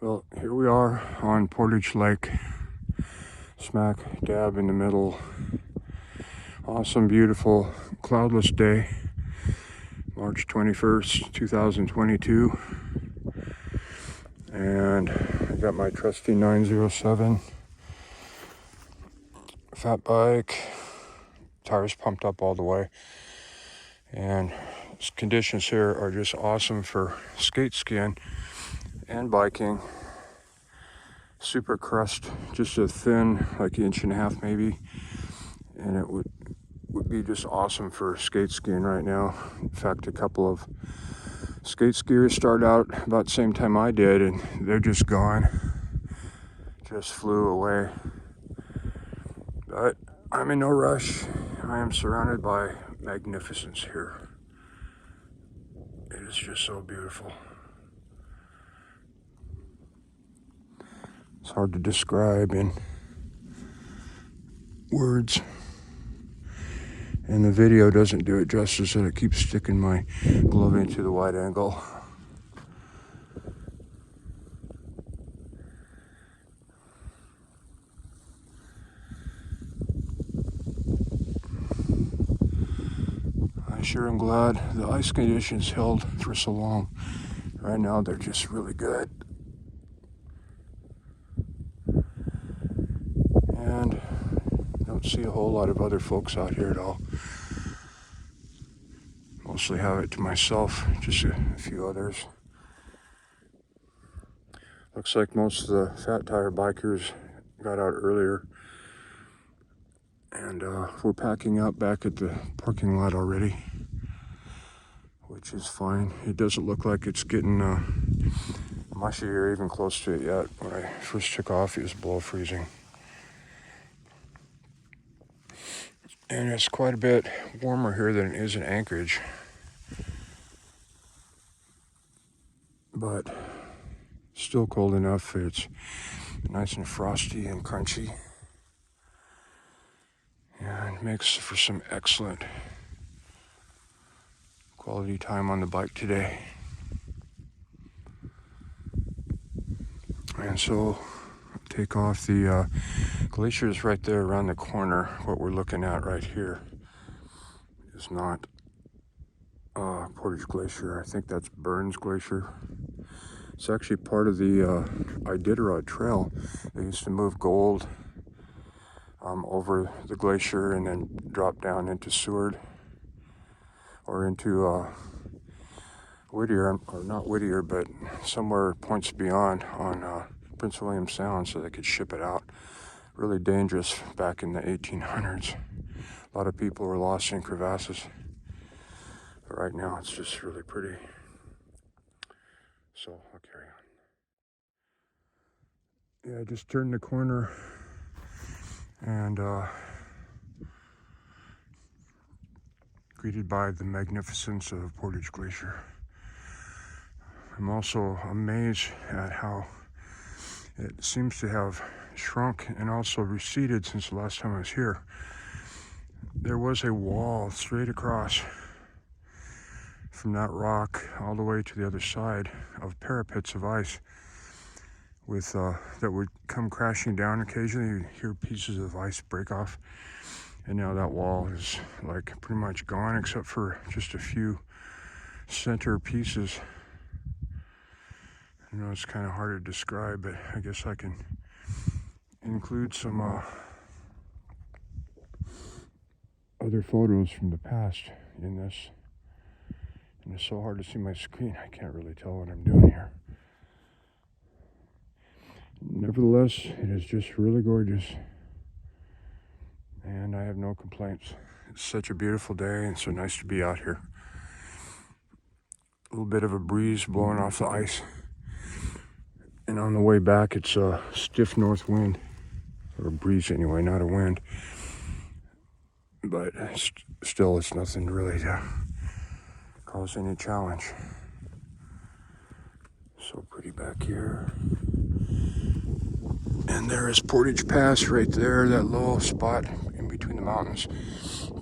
Well, here we are on Portage Lake, smack dab in the middle. Awesome, beautiful, cloudless day, March 21st, 2022. And I got my trusty 907 fat bike, tires pumped up all the way. And conditions here are just awesome for skate skiing and biking. Super crust, just a thin, like 1.5 inches maybe, and it would be just awesome for skate skiing right now. In fact, a couple of skate skiers started out about the same time I did, and they're just gone, just flew away. But I'm in no rush. I am surrounded by magnificence here. It is just so beautiful. It's hard to describe in words, and the video doesn't do it justice, and it keeps sticking my glove into the wide angle. I sure am glad the ice conditions held for so long. Right now they're just really good. And don't see a whole lot of other folks out here at all. Mostly have it to myself, just a few others. Looks like most of the fat tire bikers got out earlier. And we're packing up back at the parking lot already, which is fine. It doesn't look like it's getting mushy or even close to it yet. When I first took off, it was below freezing. And it's quite a bit warmer here than it is in Anchorage. But still cold enough. It's nice and frosty and crunchy. And it makes for some excellent quality time on the bike today. And so take off. The glacier is right there around the corner. What we're looking at right here is not Portage Glacier. I think that's Burns Glacier. It's actually part of the Iditarod Trail. They used to move gold over the glacier and then drop down into Seward or into Whittier, or not Whittier, but somewhere points beyond on Prince William Sound, so they could ship it out. Really dangerous back in the 1800s. A lot of people were lost in crevasses. But right now it's just really pretty. So I'll carry on. Yeah, I just turned the corner and greeted by the magnificence of Portage Glacier. I'm also amazed at how it seems to have shrunk and also receded since the last time I was here. There was a wall straight across from that rock all the way to the other side of parapets of ice with that would come crashing down occasionally. You hear pieces of ice break off, and now that wall is like pretty much gone except for just a few center pieces. I know it's kind of hard to describe, but I guess I can include some other photos from the past in this. And it's so hard to see my screen, I can't really tell what I'm doing here. Nevertheless, it is just really gorgeous. And I have no complaints. It's such a beautiful day and so nice to be out here. A little bit of a breeze blowing off the ice. And on the way back, it's a stiff north wind, or a breeze anyway, not a wind. But still, it's nothing really to cause any challenge. So pretty back here. And there is Portage Pass right there, that little spot in between the mountains.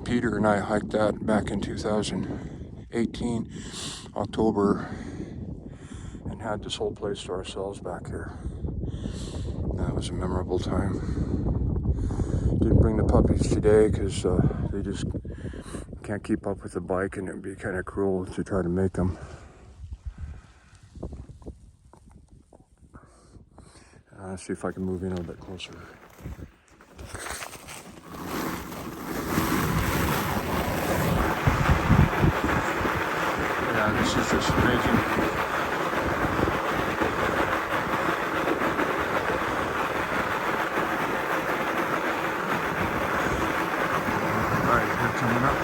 Peter and I hiked that back in 2018, October, and had this whole place to ourselves back here. That was a memorable time. Didn't bring the puppies today because they just can't keep up with the bike, and it would be kind of cruel to try to make them. See if I can move in a little bit closer. Yeah, this is just amazing. All right, here coming up.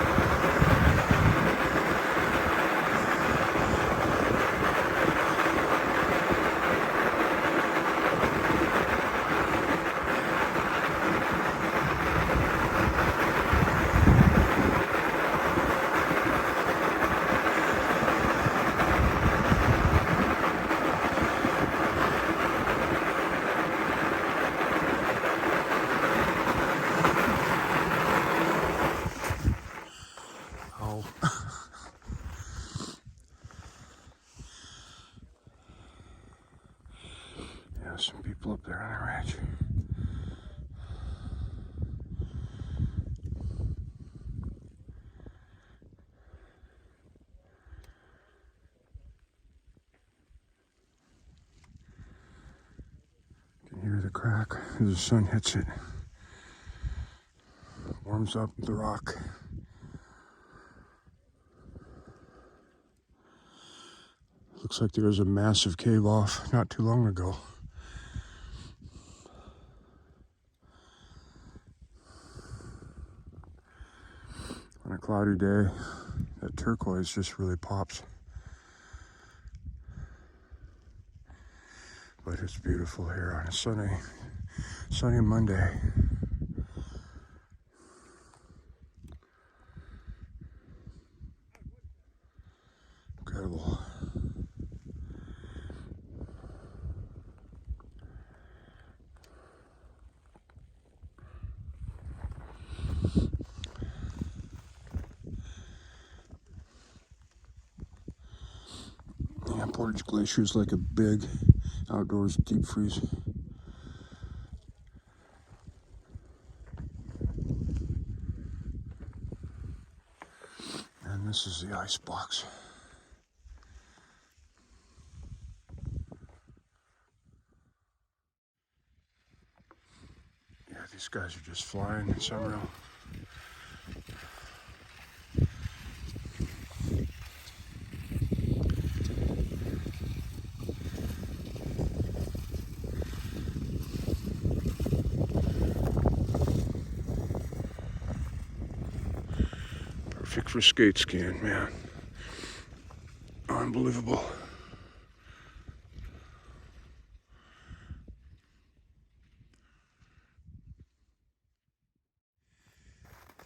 Yeah, some people up there on the ranch. You can hear the crack as the sun hits it. Warms up the rock. Looks like there was a massive cave off not too long ago. On a cloudy day, that turquoise just really pops. But it's beautiful here on a sunny Monday. Incredible. Yeah, Portage Glacier is like a big outdoors deep freeze. And this is the ice box. Yeah, these guys are just flying in Summerhill. Perfect for skate skiing, man. Unbelievable.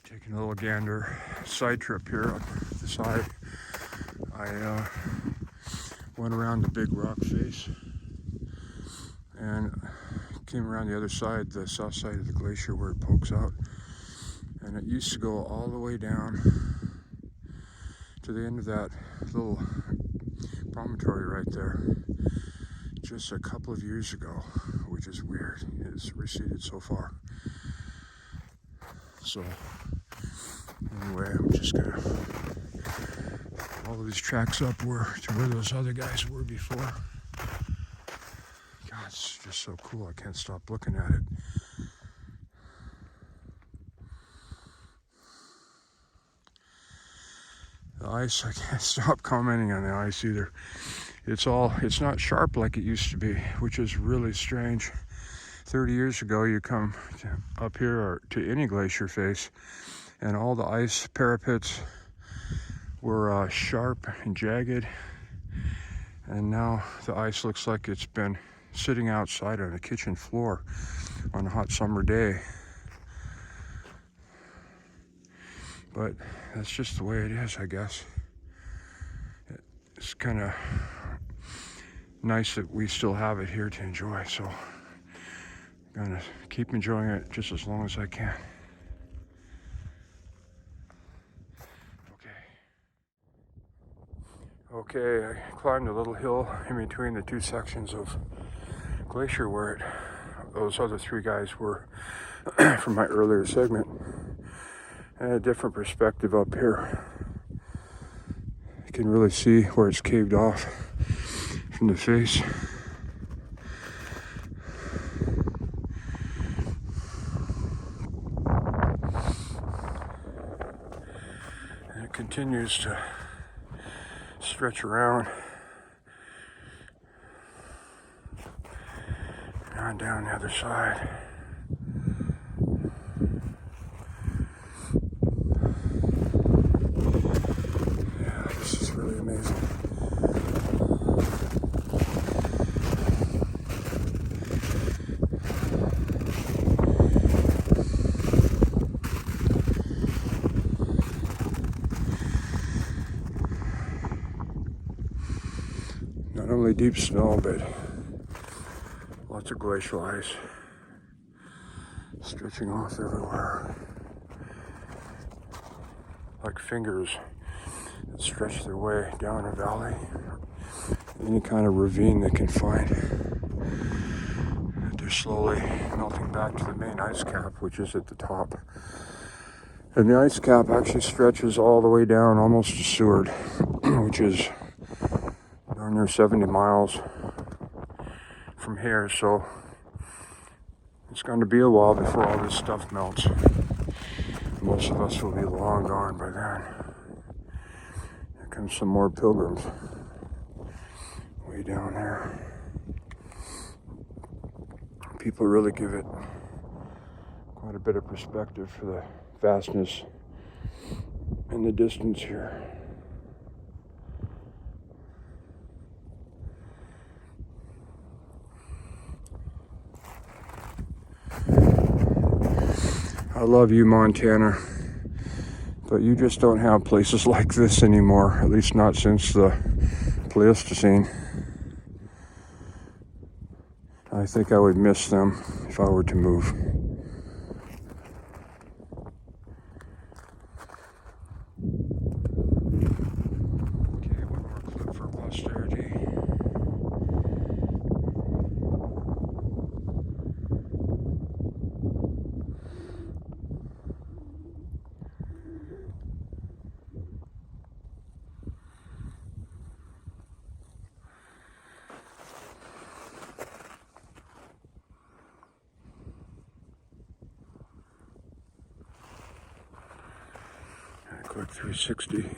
Taking a little gander side trip here on the side. I went around the big rock face and came around the other side, the south side of the glacier where it pokes out. And it used to go all the way down to the end of that little promontory right there just a couple of years ago, which is weird. It's receded so far. So anyway, I'm just gonna follow these tracks up to where those other guys were before. God, it's just so cool. I can't stop looking at it. The ice, I can't stop commenting on the ice either. It's not sharp like it used to be, which is really strange. 30 years ago, you come up here or to any glacier face, and all the ice parapets were sharp and jagged. And now the ice looks like it's been sitting outside on the kitchen floor on a hot summer day. But that's just the way it is, I guess. It's kind of nice that we still have it here to enjoy, so I'm gonna keep enjoying it just as long as I can. Okay, I climbed a little hill in between the two sections of glacier where those other three guys were from my earlier segment. And a different perspective up here. You can really see where it's caved off from the face. And it continues to stretch around and on down the other side. Yeah, this is really amazing. Not only deep snow, but lots of glacial ice stretching off everywhere. Like fingers that stretch their way down a valley, any kind of ravine they can find. They're slowly melting back to the main ice cap, which is at the top. And the ice cap actually stretches all the way down almost to Seward, which is darn near 70 miles from here. So it's going to be a while before all this stuff melts. Most of us will be long gone by then. Here comes some more pilgrims way down there. People really give it quite a bit of perspective for the vastness and the distance here. I love you, Montana, but you just don't have places like this anymore, at least not since the Pleistocene. I think I would miss them if I were to move. Okay, one more clip for posterity. A quick 360.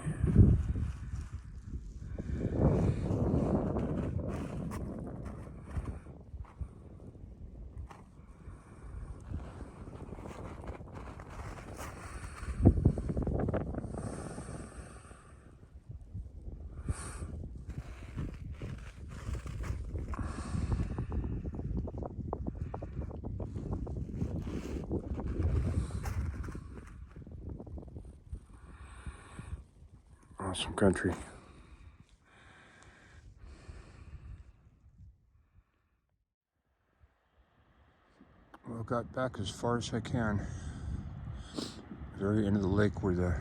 Awesome country. Well, got back as far as I can. The very end of the lake where the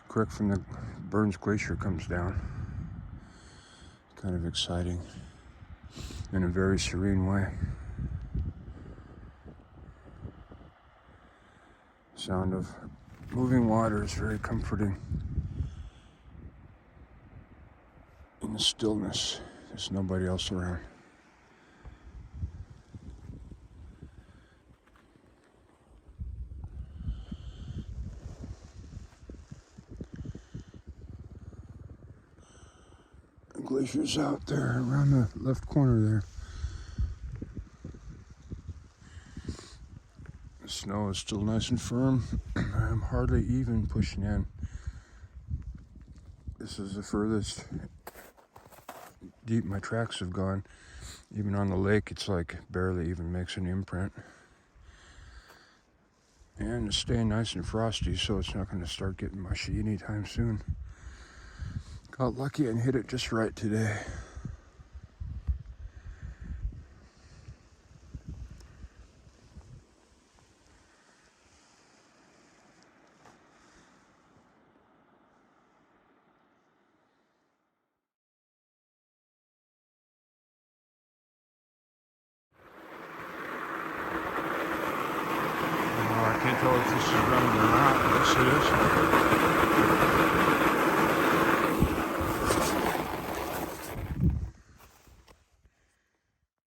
creek from the Burns Glacier comes down. Kind of exciting in a very serene way. Sound of moving water is very comforting. In the stillness, there's nobody else around. The glacier's out there around the left corner there. The snow is still nice and firm. I'm hardly even pushing in. This is the furthest deep my tracks have gone. Even on the lake, it's like barely even makes an imprint. And it's staying nice and frosty, so it's not going to start getting mushy anytime soon. Got lucky and hit it just right today. tell if this is running or not. Yes, it is.